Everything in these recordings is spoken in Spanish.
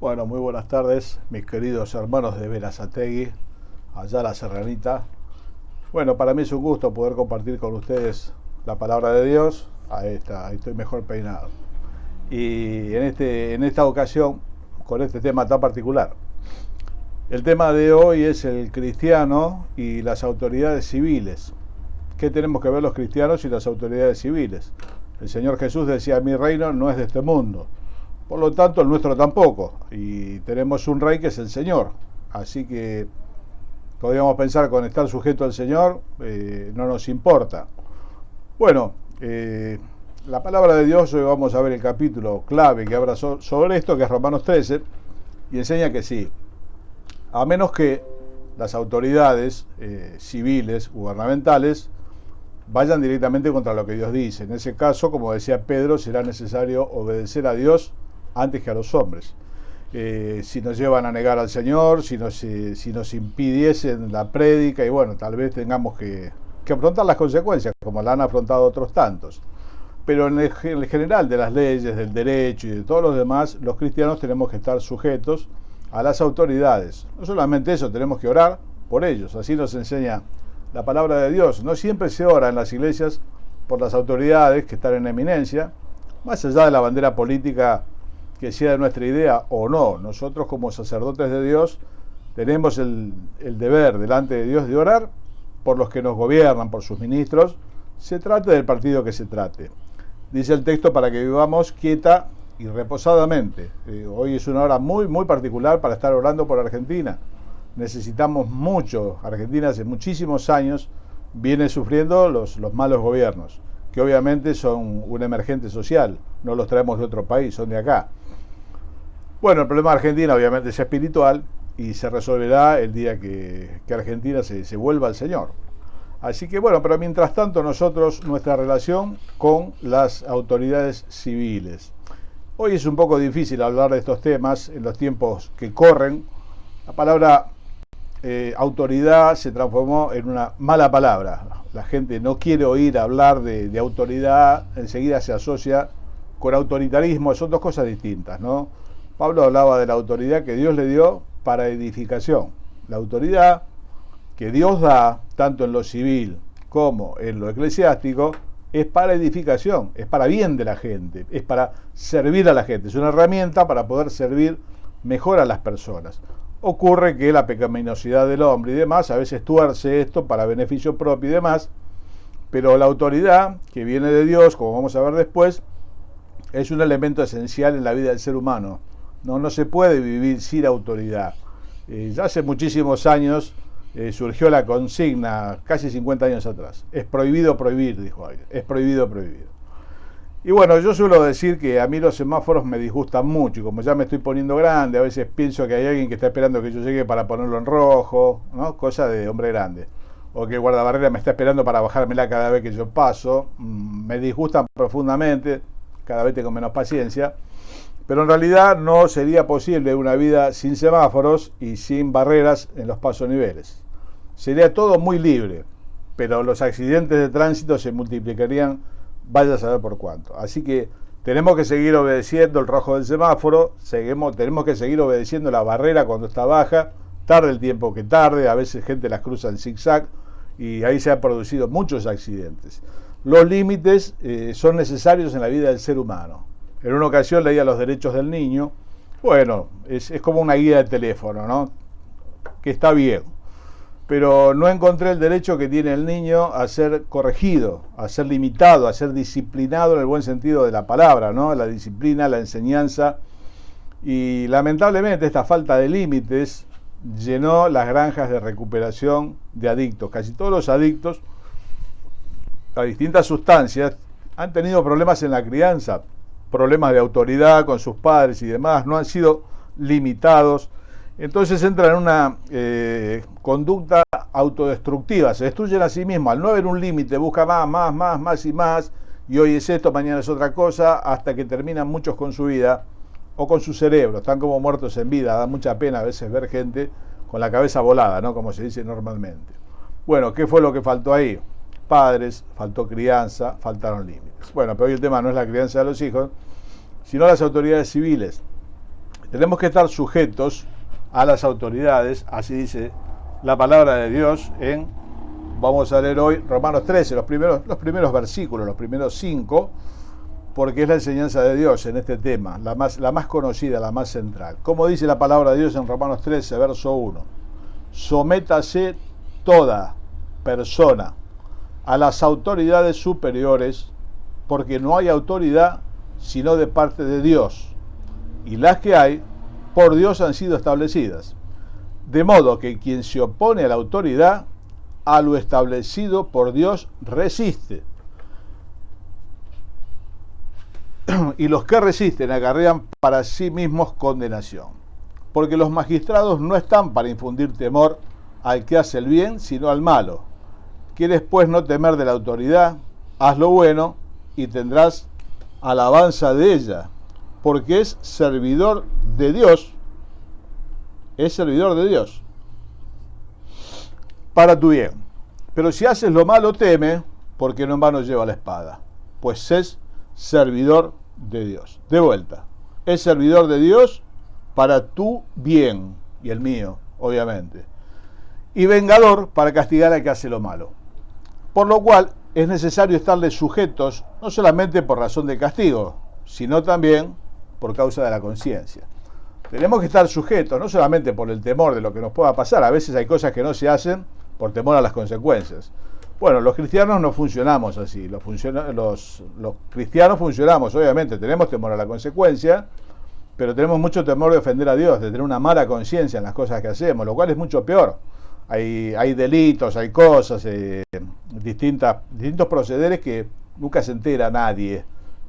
Bueno, muy buenas tardes, mis queridos hermanos de Berazategui, allá la Serranita. Bueno, para mí es un gusto poder compartir con ustedes la palabra de Dios. Ahí está, ahí estoy mejor peinado. Y en esta ocasión, con este tema tan particular. El tema de hoy es el cristiano y las autoridades civiles. ¿Qué tenemos que ver los cristianos y las autoridades civiles? El Señor Jesús decía: mi reino no es de este mundo. Por lo tanto, el nuestro tampoco. Y tenemos un rey que es el Señor. Así que podríamos pensar con estar sujeto al Señor, no nos importa. Bueno, la palabra de Dios, hoy vamos a ver el capítulo clave que habla sobre esto, que es Romanos 13, y enseña que sí, a menos que las autoridades civiles, gubernamentales, vayan directamente contra lo que Dios dice. En ese caso, como decía Pedro, será necesario obedecer a Dios antes que a los hombres. Si nos llevan a negar al Señor, si nos impidiesen la prédica, y bueno, tal vez tengamos que afrontar las consecuencias, como la han afrontado otros tantos. Pero en el general de las leyes, del derecho y de todos los demás, los cristianos tenemos que estar sujetos a las autoridades. No solamente eso, tenemos que orar por ellos. Así nos enseña la palabra de Dios. No siempre se ora en las iglesias por las autoridades que están en eminencia, más allá de la bandera política que sea de nuestra idea o no. Nosotros, como sacerdotes de Dios, tenemos el deber delante de Dios de orar por los que nos gobiernan, por sus ministros, se trate del partido que se trate. Dice el texto: para que vivamos quieta y reposadamente. Hoy es una hora muy, muy particular para estar orando por Argentina. Necesitamos mucho. Argentina hace muchísimos años viene sufriendo los malos gobiernos, que obviamente son un emergente social, no los traemos de otro país, son de acá. Bueno, el problema de Argentina obviamente es espiritual y se resolverá el día que Argentina se vuelva al Señor. Así que bueno, pero mientras tanto nosotros, nuestra relación con las autoridades civiles. Hoy es un poco difícil hablar de estos temas en los tiempos que corren. La palabra autoridad se transformó en una mala palabra. La gente no quiere oír hablar de autoridad, enseguida se asocia con autoritarismo. Son dos cosas distintas, ¿no? Pablo hablaba de la autoridad que Dios le dio para edificación. La autoridad que Dios da, tanto en lo civil como en lo eclesiástico, es para edificación, es para bien de la gente, es para servir a la gente, es una herramienta para poder servir mejor a las personas. Ocurre que la pecaminosidad del hombre y demás a veces tuerce esto para beneficio propio y demás, pero la autoridad que viene de Dios, como vamos a ver después, es un elemento esencial en la vida del ser humano. No se puede vivir sin autoridad. Ya hace muchísimos años surgió la consigna, casi 50 años atrás: es prohibido prohibir, dijo alguien, es prohibido prohibir. Y bueno, yo suelo decir que a mí los semáforos me disgustan mucho, y como ya me estoy poniendo grande, a veces pienso que hay alguien que está esperando que yo llegue para ponerlo en rojo, ¿no? Cosa de hombre grande. O que el guardabarrera me está esperando para bajármela cada vez que yo paso. Me disgustan profundamente, cada vez tengo menos paciencia. Pero en realidad no sería posible una vida sin semáforos y sin barreras en los pasoniveles. Sería todo muy libre, pero los accidentes de tránsito se multiplicarían, vaya a saber por cuánto. Así que tenemos que seguir obedeciendo el rojo del semáforo, tenemos que seguir obedeciendo la barrera cuando está baja, tarde el tiempo que tarde, a veces gente las cruza en zigzag y ahí se han producido muchos accidentes. Los límites son necesarios en la vida del ser humano. En una ocasión leía Los derechos del niño. Bueno, es como una guía de teléfono, ¿no? Que está bien. Pero no encontré el derecho que tiene el niño a ser corregido, a ser limitado, a ser disciplinado en el buen sentido de la palabra, ¿no? La disciplina, la enseñanza. Y lamentablemente esta falta de límites llenó las granjas de recuperación de adictos. Casi todos los adictos a distintas sustancias han tenido problemas en la crianza, problemas de autoridad con sus padres y demás, no han sido limitados. Entonces entran en una conducta autodestructiva, se destruyen a sí mismos. Al no haber un límite, busca más y más, y hoy es esto, mañana es otra cosa, hasta que terminan muchos con su vida o con su cerebro, están como muertos en vida. Da mucha pena a veces ver gente con la cabeza volada, ¿no? Como se dice normalmente. Bueno, ¿qué fue lo que faltó ahí? Padres, faltó crianza, faltaron límites. Bueno, pero hoy el tema no es la crianza de los hijos, sino las autoridades civiles. Tenemos que estar sujetos a las autoridades, así dice la palabra de Dios vamos a leer hoy Romanos 13, los primeros versículos, los primeros 5, porque es la enseñanza de Dios en este tema, la más conocida, la más central. Como dice la palabra de Dios en Romanos 13, verso 1, sométase toda persona a las autoridades superiores, porque no hay autoridad sino de parte de Dios, y las que hay por Dios han sido establecidas. De modo que quien se opone a la autoridad, a lo establecido por Dios resiste. Y los que resisten acarrean para sí mismos condenación. Porque los magistrados no están para infundir temor al que hace el bien, sino al malo. ¿Quieres pues no temer de la autoridad? Haz lo bueno y tendrás alabanza de ella, porque es servidor de Dios. Es servidor de Dios para tu bien. Pero si haces lo malo, teme, porque no en vano lleva la espada, pues es servidor de Dios. De vuelta, es servidor de Dios para tu bien y el mío, obviamente, y vengador para castigar al que hace lo malo. Por lo cual es necesario estarles sujetos, no solamente por razón de castigo, sino también por causa de la conciencia. Tenemos que estar sujetos, no solamente por el temor de lo que nos pueda pasar. A veces hay cosas que no se hacen por temor a las consecuencias. Bueno, los cristianos no funcionamos así. Los cristianos funcionamos, obviamente, tenemos temor a la consecuencia, pero tenemos mucho temor de ofender a Dios, de tener una mala conciencia en las cosas que hacemos, lo cual es mucho peor. Hay delitos, hay cosas, distintos procederes que nunca se entera nadie,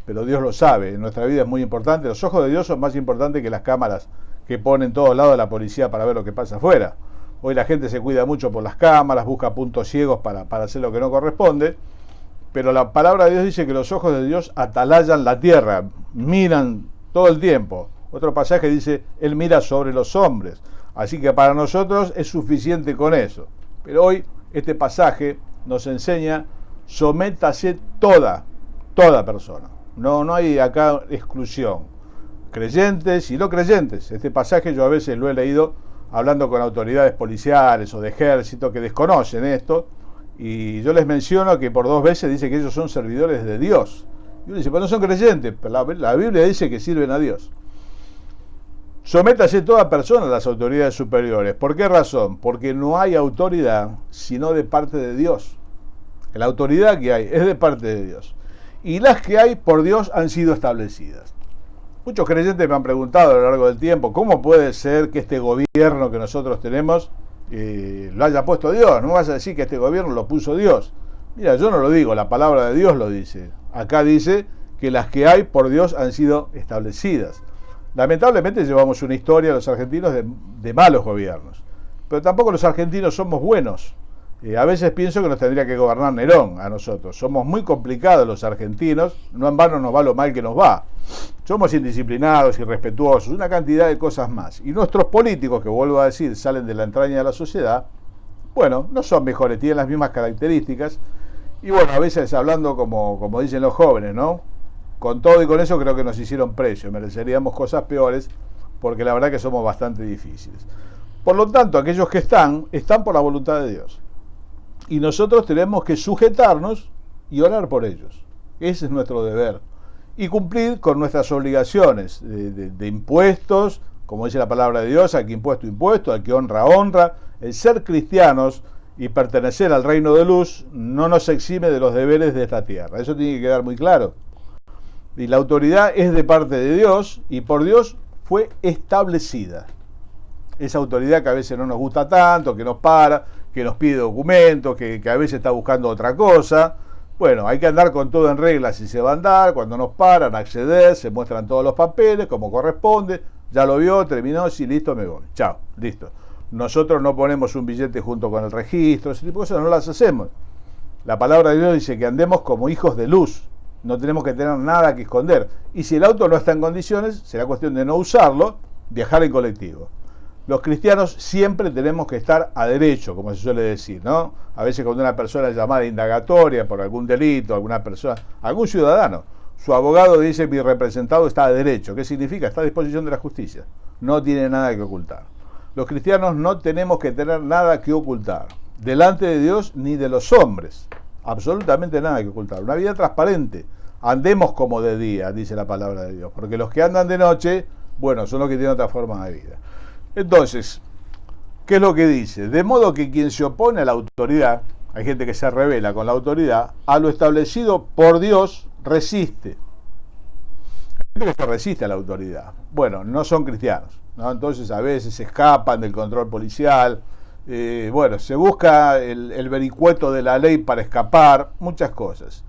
pero Dios lo sabe. En nuestra vida es muy importante. Los ojos de Dios son más importantes que las cámaras que ponen en todos lados de la policía para ver lo que pasa afuera. Hoy la gente se cuida mucho por las cámaras, busca puntos ciegos para hacer lo que no corresponde, pero la palabra de Dios dice que los ojos de Dios atalayan la tierra, miran todo el tiempo. Otro pasaje dice, Él mira sobre los hombres. Así que para nosotros es suficiente con eso. Pero hoy este pasaje nos enseña, sométase toda persona. No hay acá exclusión. Creyentes y no creyentes. Este pasaje yo a veces lo he leído hablando con autoridades policiales o de ejército que desconocen esto, y yo les menciono que por 2 veces dice que ellos son servidores de Dios. Y uno dice, pero no son creyentes, pero la Biblia dice que sirven a Dios. Sométase toda persona a las autoridades superiores. ¿Por qué razón? Porque no hay autoridad sino de parte de Dios. La autoridad que hay es de parte de Dios. Y las que hay por Dios han sido establecidas. Muchos creyentes me han preguntado a lo largo del tiempo, ¿cómo puede ser que este gobierno que nosotros tenemos lo haya puesto Dios? No vas a decir que este gobierno lo puso Dios. Mira, yo no lo digo, la palabra de Dios lo dice. Acá dice que las que hay por Dios han sido establecidas. Lamentablemente llevamos una historia los argentinos de malos gobiernos, pero tampoco los argentinos somos buenos. A veces pienso que nos tendría que gobernar Nerón a nosotros. Somos muy complicados los argentinos, no en vano nos va lo mal que nos va. Somos indisciplinados, irrespetuosos, una cantidad de cosas más. Y nuestros políticos, que vuelvo a decir, salen de la entraña de la sociedad, bueno, no son mejores, tienen las mismas características. Y bueno, a veces hablando como dicen los jóvenes, ¿no? Con todo y con eso creo que nos hicieron precio, mereceríamos cosas peores, porque la verdad que somos bastante difíciles. Por lo tanto, aquellos que están por la voluntad de Dios. Y nosotros tenemos que sujetarnos y orar por ellos. Ese es nuestro deber. Y cumplir con nuestras obligaciones de impuestos, como dice la palabra de Dios, al que impuesto, al que honra. El ser cristianos y pertenecer al reino de luz no nos exime de los deberes de esta tierra. Eso tiene que quedar muy claro. Y la autoridad es de parte de Dios y por Dios fue establecida. Esa autoridad que a veces no nos gusta tanto, que nos para, que nos pide documentos, que a veces está buscando otra cosa. Bueno, hay que andar con todo en regla si se va a andar, cuando nos paran, acceder, se muestran todos los papeles, como corresponde, ya lo vio, terminó, sí, listo, me voy. Chao, listo. Nosotros no ponemos un billete junto con el registro, ese tipo de cosas no las hacemos. La palabra de Dios dice que andemos como hijos de luz, no tenemos que tener nada que esconder. Y si el auto no está en condiciones, será cuestión de no usarlo, viajar en colectivo. Los cristianos siempre tenemos que estar a derecho, como se suele decir, ¿no? A veces cuando una persona es llamada indagatoria por algún delito, algún ciudadano, su abogado dice mi representado está a derecho. ¿Qué significa? Está a disposición de la justicia. no tiene nada que ocultar. Los cristianos no tenemos que tener nada que ocultar, delante de Dios ni de los hombres, absolutamente nada que ocultar. Una vida transparente, andemos como de día, dice la palabra de Dios, porque los que andan de noche, bueno, son los que tienen otra forma de vida. Entonces, ¿qué es lo que dice? De modo que quien se opone a la autoridad, hay gente que se rebela con la autoridad, a lo establecido por Dios, resiste. Hay gente que se resiste a la autoridad. Bueno, no son cristianos, ¿no? Entonces a veces se escapan del control policial, bueno, se busca el vericueto de la ley para escapar, muchas cosas.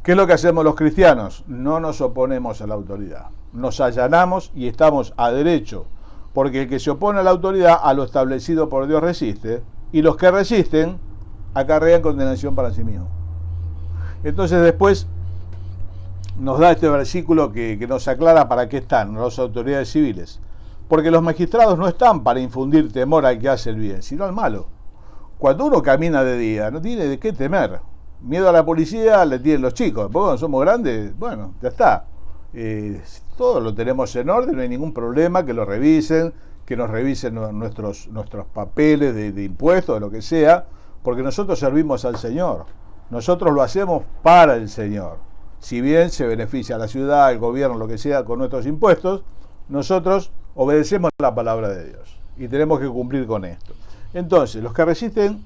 ¿Qué es lo que hacemos los cristianos? No nos oponemos a la autoridad, nos allanamos y estamos a derecho, porque el que se opone a la autoridad, a lo establecido por Dios resiste, y los que resisten acarrean condenación para sí mismos. Entonces después nos da este versículo que nos aclara para qué están las autoridades civiles. Porque los magistrados no están para infundir temor al que hace el bien, sino al malo. Cuando uno camina de día, no tiene de qué temer. Miedo a la policía le tienen los chicos. Después cuando somos grandes, bueno, ya está. Todo lo tenemos en orden, no hay ningún problema, que lo revisen, que nos revisen nuestros papeles de impuestos, de lo que sea, porque nosotros servimos al Señor. Nosotros lo hacemos para el Señor. Si bien se beneficia a la ciudad, el gobierno, lo que sea, con nuestros impuestos, nosotros obedecemos la palabra de Dios y tenemos que cumplir con esto. Entonces, los que resisten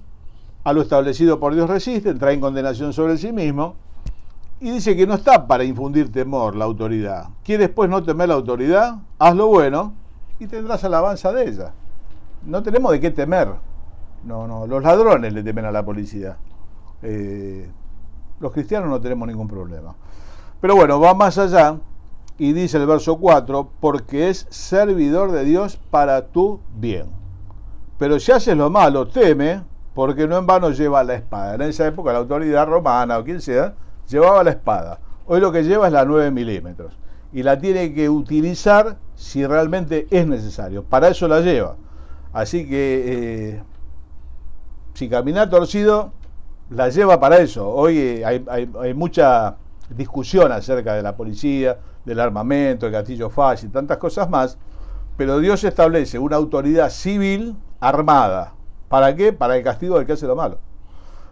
a lo establecido por Dios resisten, traen condenación sobre sí mismo, y dice que no está para infundir temor la autoridad. ¿Quieres pues no temer la autoridad? Haz lo bueno y tendrás alabanza de ella. No tenemos de qué temer. No, los ladrones le temen a la policía. Los cristianos no tenemos ningún problema. Pero bueno, va más allá y dice el verso 4, porque es servidor de Dios para tu bien. Pero si haces lo malo, teme, porque no en vano lleva la espada. En esa época la autoridad romana o quien sea, llevaba la espada. Hoy lo que lleva es la 9 milímetros. Y la tiene que utilizar si realmente es necesario. Para eso la lleva. Así que si camina torcido, la lleva para eso. Hoy hay mucha discusión acerca de la policía, del armamento, el gatillo fácil, tantas cosas más, pero Dios establece una autoridad civil armada. ¿Para qué? Para el castigo del que hace lo malo.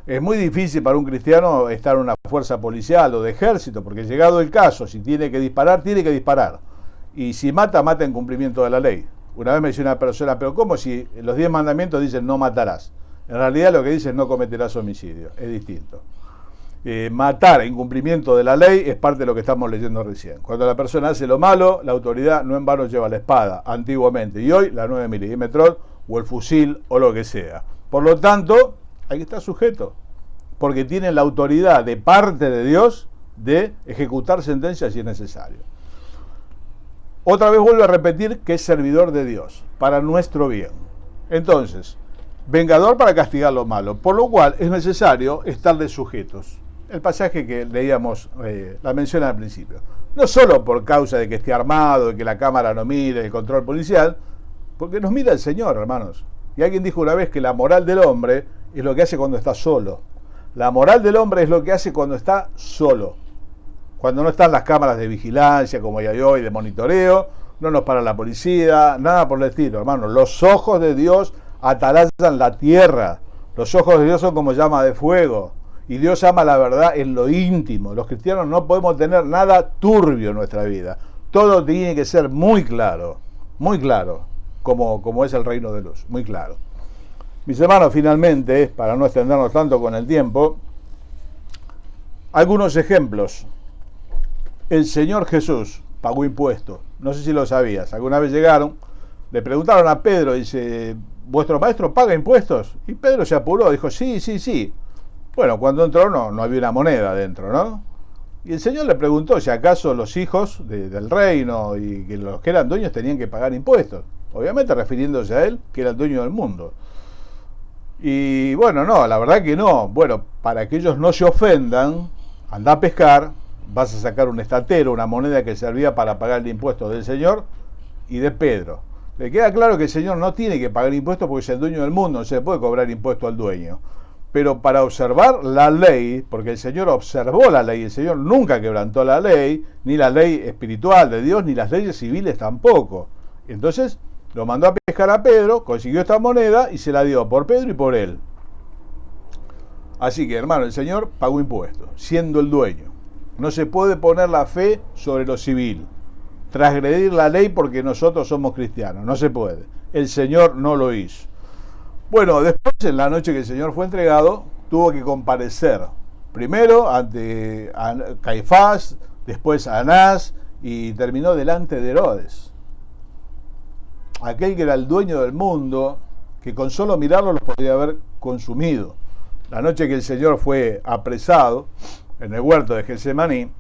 Es muy difícil para un cristiano estar en una fuerza policial o de ejército, porque llegado el caso, si tiene que disparar, tiene que disparar. Y si mata, mata en cumplimiento de la ley. Una vez me decía una persona, pero ¿cómo si los 10 mandamientos dicen no matarás? En realidad lo que dice es no cometerás homicidio, es distinto. Matar en cumplimiento de la ley es parte de lo que estamos leyendo recién. Cuando la persona hace lo malo, la autoridad no en vano lleva la espada, antiguamente, y hoy la 9 milímetros o el fusil o lo que sea. Por lo tanto, hay que estar sujeto, porque tienen la autoridad de parte de Dios de ejecutar sentencias si es necesario. Otra vez vuelvo a repetir que es servidor de Dios, para nuestro bien. Entonces, vengador para castigar lo malo, por lo cual es necesario estarle sujetos. El pasaje que leíamos, la menciona al principio. No solo por causa de que esté armado, de que la cámara no mire, el control policial, porque nos mira el Señor, hermanos. Y alguien dijo una vez que la moral del hombre es lo que hace cuando está solo. La moral del hombre es lo que hace cuando está solo. Cuando no están las cámaras de vigilancia, como hay hoy, de monitoreo, no nos para la policía, nada por el estilo, hermanos. Los ojos de Dios atalayan la tierra. Los ojos de Dios son como llama de fuego. Y Dios ama la verdad en lo íntimo. Los cristianos no podemos tener nada turbio en nuestra vida. Todo tiene que ser muy claro, como es el reino de luz, muy claro. Mis hermanos, finalmente, para no extendernos tanto con el tiempo, algunos ejemplos. El Señor Jesús pagó impuestos. No sé si lo sabías. Alguna vez llegaron, le preguntaron a Pedro, dice, ¿vuestro maestro paga impuestos? Y Pedro se apuró, dijo, sí. Bueno, cuando entró no había una moneda dentro, ¿no? Y el Señor le preguntó si acaso los hijos del reino y que los que eran dueños tenían que pagar impuestos. Obviamente refiriéndose a él, que era el dueño del mundo. Y bueno, no, la verdad que no. Bueno, para que ellos no se ofendan, anda a pescar, vas a sacar un estatero, una moneda que servía para pagar el impuesto del Señor y de Pedro. Le queda claro que el Señor no tiene que pagar impuestos porque es el dueño del mundo, no se puede cobrar impuesto al dueño. Pero para observar la ley, porque el Señor observó la ley, el Señor nunca quebrantó la ley, ni la ley espiritual de Dios, ni las leyes civiles tampoco. Entonces lo mandó a pescar a Pedro, consiguió esta moneda y se la dio por Pedro y por él. Así que, hermano, el Señor pagó impuestos, siendo el dueño. No se puede poner la fe sobre lo civil, transgredir la ley porque nosotros somos cristianos, no se puede. El Señor no lo hizo. Bueno, después, en la noche que el Señor fue entregado, tuvo que comparecer, primero ante Caifás, después a Anás, y terminó delante de Herodes, aquel que era el dueño del mundo, que con solo mirarlo los podía haber consumido. La noche que el Señor fue apresado en el huerto de Getsemaní,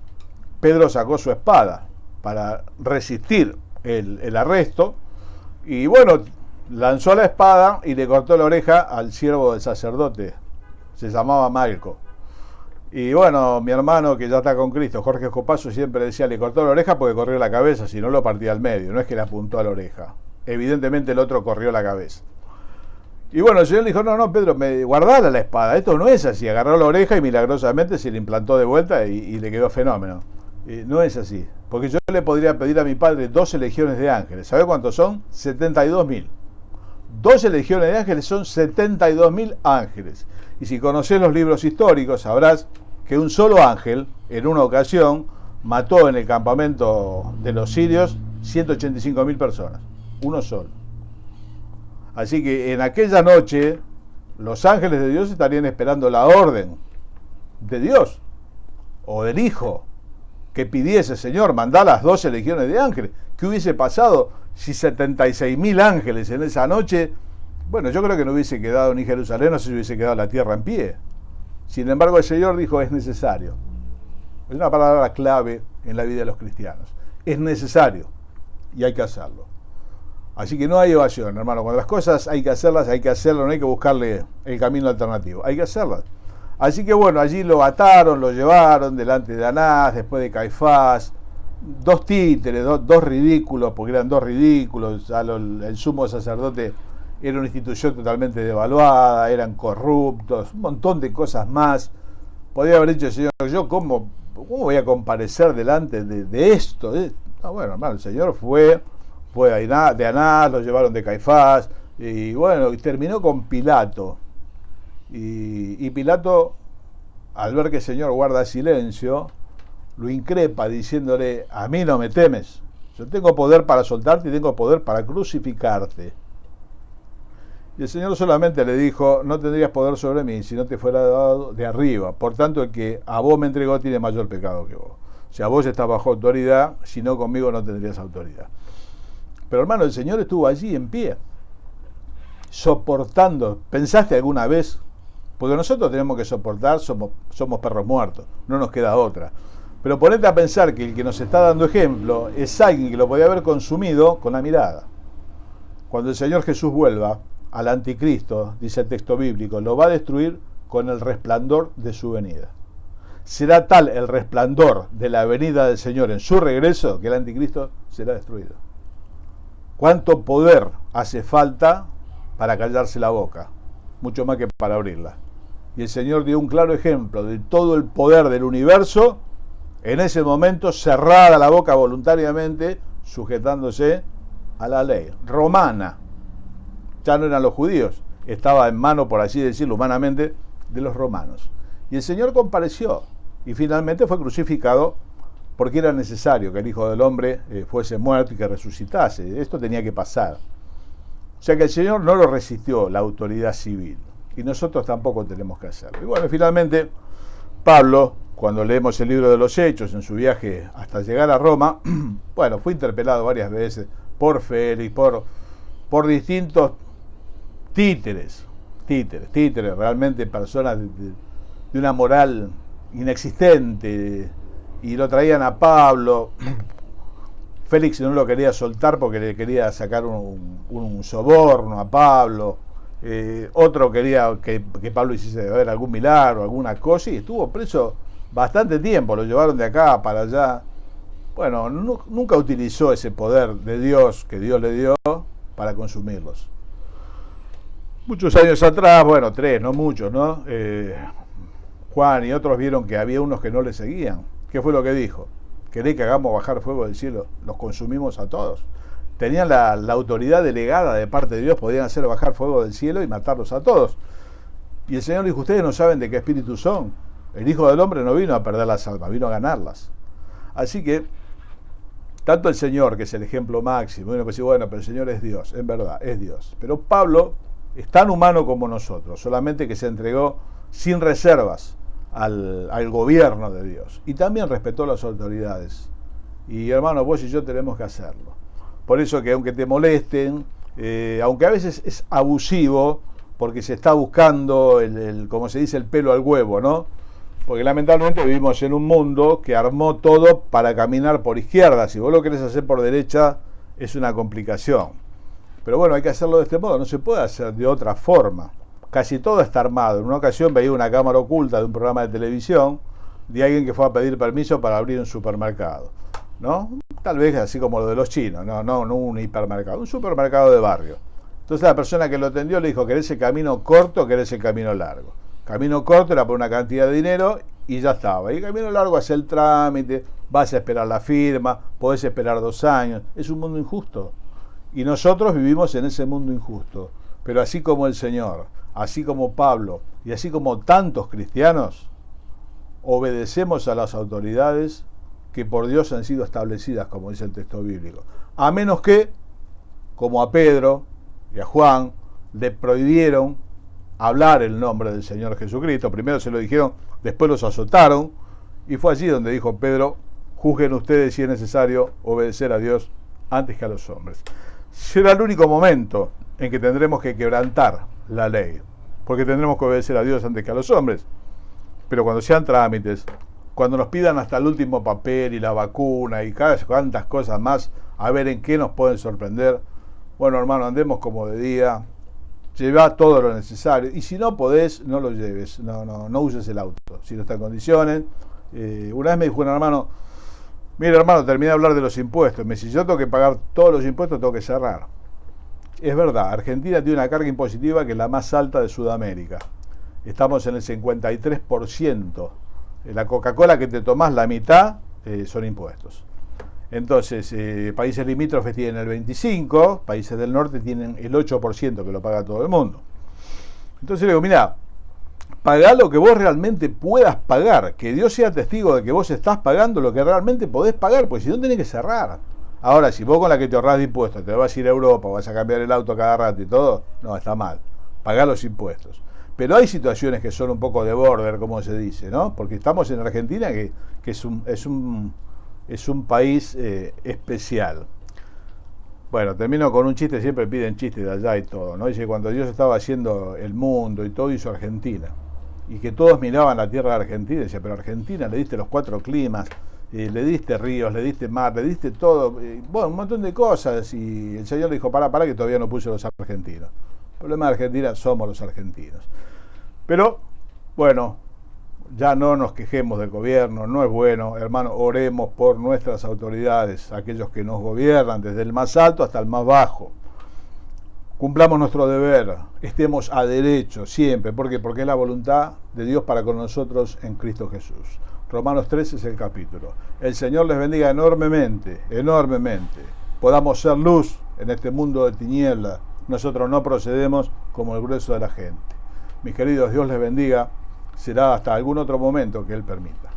Pedro sacó su espada para resistir el arresto y bueno, lanzó la espada y le cortó la oreja al siervo del sacerdote, se llamaba Malco. Y bueno, mi hermano que ya está con Cristo, Jorge Escopazo, siempre decía, le cortó la oreja porque corrió la cabeza, si no lo partía al medio, no es que le apuntó a la oreja. Evidentemente el otro corrió la cabeza. Y bueno, el Señor le dijo, no, Pedro, guardala la espada, esto no es así. Agarró la oreja y milagrosamente se le implantó de vuelta y le quedó fenómeno. No es así, porque yo le podría pedir a mi padre 12 legiones de ángeles. ¿Sabe cuántos son? 72.000. 12 legiones de ángeles son 72.000 ángeles. Y si conocés los libros históricos, sabrás que un solo ángel, en una ocasión, mató en el campamento de los sirios 185.000 personas. Uno solo. Así que en aquella noche los ángeles de Dios estarían esperando la orden de Dios o del Hijo que pidiese, Señor, mandá las 12 legiones de ángeles. ¿Qué hubiese pasado si 76.000 ángeles en esa noche? Bueno, yo creo que no hubiese quedado ni Jerusalén, no sé si hubiese quedado la tierra en pie. Sin embargo, el Señor dijo, es necesario. Es una palabra clave en la vida de los cristianos. Es necesario y hay que hacerlo. Así que no hay evasión, hermano. Cuando las cosas hay que hacerlas, hay que hacerlo, no hay que buscarle el camino alternativo. Hay que hacerlas. Así que bueno, allí lo ataron, lo llevaron delante de Anás, después de Caifás. Dos títeres, dos ridículos, porque eran dos ridículos. El sumo sacerdote era una institución totalmente devaluada, eran corruptos, un montón de cosas más. Podría haber dicho el Señor, yo cómo voy a comparecer delante de esto. Bueno, hermano, el Señor fue de Anás, lo llevaron de Caifás, y bueno, y terminó con Pilato. Y Pilato, al ver que el Señor guarda silencio, lo increpa diciéndole, a mí no me temes, yo tengo poder para soltarte y tengo poder para crucificarte. Y el Señor solamente le dijo, no tendrías poder sobre mí si no te fuera dado de arriba, por tanto el que a vos me entregó tiene mayor pecado que vos. O sea, vos estás bajo autoridad, si no conmigo no tendrías autoridad. Pero hermano, el Señor estuvo allí en pie, soportando. ¿Pensaste alguna vez? Porque nosotros tenemos que soportar, somos perros muertos, no nos queda otra. Pero ponete a pensar que el que nos está dando ejemplo es alguien que lo podía haber consumido con la mirada. Cuando el Señor Jesús vuelva al anticristo, dice el texto bíblico, lo va a destruir con el resplandor de su venida. Será tal el resplandor de la venida del Señor en su regreso que el anticristo será destruido. ¿Cuánto poder hace falta para callarse la boca? Mucho más que para abrirla. Y el Señor dio un claro ejemplo de todo el poder del universo, en ese momento cerrada la boca voluntariamente, sujetándose a la ley romana. Ya no eran los judíos, estaba en mano, por así decirlo humanamente, de los romanos. Y el Señor compareció y finalmente fue crucificado porque era necesario que el Hijo del Hombre fuese muerto y que resucitase. Esto tenía que pasar. O sea que el Señor no lo resistió la autoridad civil y nosotros tampoco tenemos que hacerlo. Y bueno, finalmente Pablo, cuando leemos el libro de los Hechos en su viaje hasta llegar a Roma, bueno, fue interpelado varias veces por Félix, por distintos títeres, realmente personas de una moral inexistente, y lo traían a Pablo. Félix no lo quería soltar porque le quería sacar un soborno a Pablo. Otro quería que Pablo hiciese ver algún milagro, alguna cosa, y estuvo preso bastante tiempo. Lo llevaron de acá para allá. Bueno, nunca utilizó ese poder de Dios que Dios le dio para consumirlos. Muchos años atrás, bueno, 3, no muchos, ¿no? Juan y otros vieron que había unos que no le seguían. ¿Qué fue lo que dijo? ¿Queréis que hagamos bajar fuego del cielo? Los consumimos a todos. tenían la autoridad delegada de parte de Dios, podían hacer bajar fuego del cielo y matarlos a todos. Y el Señor dijo, ustedes no saben de qué espíritu son. El Hijo del Hombre no vino a perder las almas, vino a ganarlas. Así que, tanto el Señor, que es el ejemplo máximo, uno puede decir, bueno, pero el Señor es Dios, en verdad, es Dios. Pero Pablo es tan humano como nosotros, solamente que se entregó sin reservas al gobierno de Dios. Y también respetó las autoridades. Y hermano, vos y yo tenemos que hacerlo. Por eso que aunque te molesten, aunque a veces es abusivo, porque se está buscando, como se dice, el pelo al huevo, ¿no? Porque lamentablemente vivimos en un mundo que armó todo para caminar por izquierda. Si vos lo querés hacer por derecha, es una complicación. Pero bueno, hay que hacerlo de este modo, no se puede hacer de otra forma. Casi todo está armado. En una ocasión veía una cámara oculta de un programa de televisión de alguien que fue a pedir permiso para abrir un supermercado, ¿no? Tal vez así como lo de los chinos, no un hipermercado, un supermercado de barrio. Entonces la persona que lo atendió le dijo, ¿querés el camino corto o querés el camino largo? Camino corto era por una cantidad de dinero y ya estaba. Y el camino largo es el trámite, vas a esperar la firma, podés esperar 2 años. Es un mundo injusto. Y nosotros vivimos en ese mundo injusto. Pero así como el Señor, así como Pablo y así como tantos cristianos, obedecemos a las autoridades que por Dios han sido establecidas, como dice el texto bíblico. A menos que, como a Pedro y a Juan, le prohibieron hablar el nombre del Señor Jesucristo. Primero se lo dijeron, después los azotaron, y fue allí donde dijo Pedro, juzguen ustedes si es necesario obedecer a Dios antes que a los hombres. Será el único momento en que tendremos que quebrantar la ley, porque tendremos que obedecer a Dios antes que a los hombres. Pero cuando sean trámites, cuando nos pidan hasta el último papel y la vacuna y cada cuantas cosas más, a ver en qué nos pueden sorprender, bueno, hermano, andemos como de día, lleva todo lo necesario, y si no podés, no lo lleves, no uses el auto, si no está en condiciones. Una vez me dijo un hermano, mira hermano, terminé de hablar de los impuestos, me dice, si yo tengo que pagar todos los impuestos, tengo que cerrar. Es verdad, Argentina tiene una carga impositiva que es la más alta de Sudamérica. Estamos en el 53%. La Coca-Cola que te tomás la mitad son impuestos. Entonces, países limítrofes tienen el 25%, países del norte tienen el 8% que lo paga todo el mundo. Entonces le digo, mira, pagá lo que vos realmente puedas pagar, que Dios sea testigo de que vos estás pagando lo que realmente podés pagar, porque si no tenés que cerrar. Ahora, si vos con la que te ahorrás de impuestos te vas a ir a Europa, vas a cambiar el auto cada rato y todo, no, está mal. Pagá los impuestos. Pero hay situaciones que son un poco de border, como se dice, ¿no? Porque estamos en Argentina, que es un país especial. Bueno, termino con un chiste, siempre piden chistes de allá y todo, ¿no? Dice, cuando Dios estaba haciendo el mundo y todo, hizo Argentina. Y que todos miraban la tierra de Argentina y decían, pero Argentina le diste los 4 climas, le diste ríos, le diste mar, le diste todo, bueno, un montón de cosas. Y el Señor dijo, para que todavía no puse los argentinos. El problema de Argentina somos los argentinos. Pero, bueno, ya no nos quejemos del gobierno, no es bueno, hermano, oremos por nuestras autoridades, aquellos que nos gobiernan, desde el más alto hasta el más bajo. Cumplamos nuestro deber, estemos a derecho siempre. ¿Por qué? Porque es la voluntad de Dios para con nosotros en Cristo Jesús. Romanos 13 es el capítulo. El Señor les bendiga enormemente, enormemente. Podamos ser luz en este mundo de tinieblas. Nosotros no procedemos como el grueso de la gente. Mis queridos, Dios les bendiga. Será hasta algún otro momento que Él permita.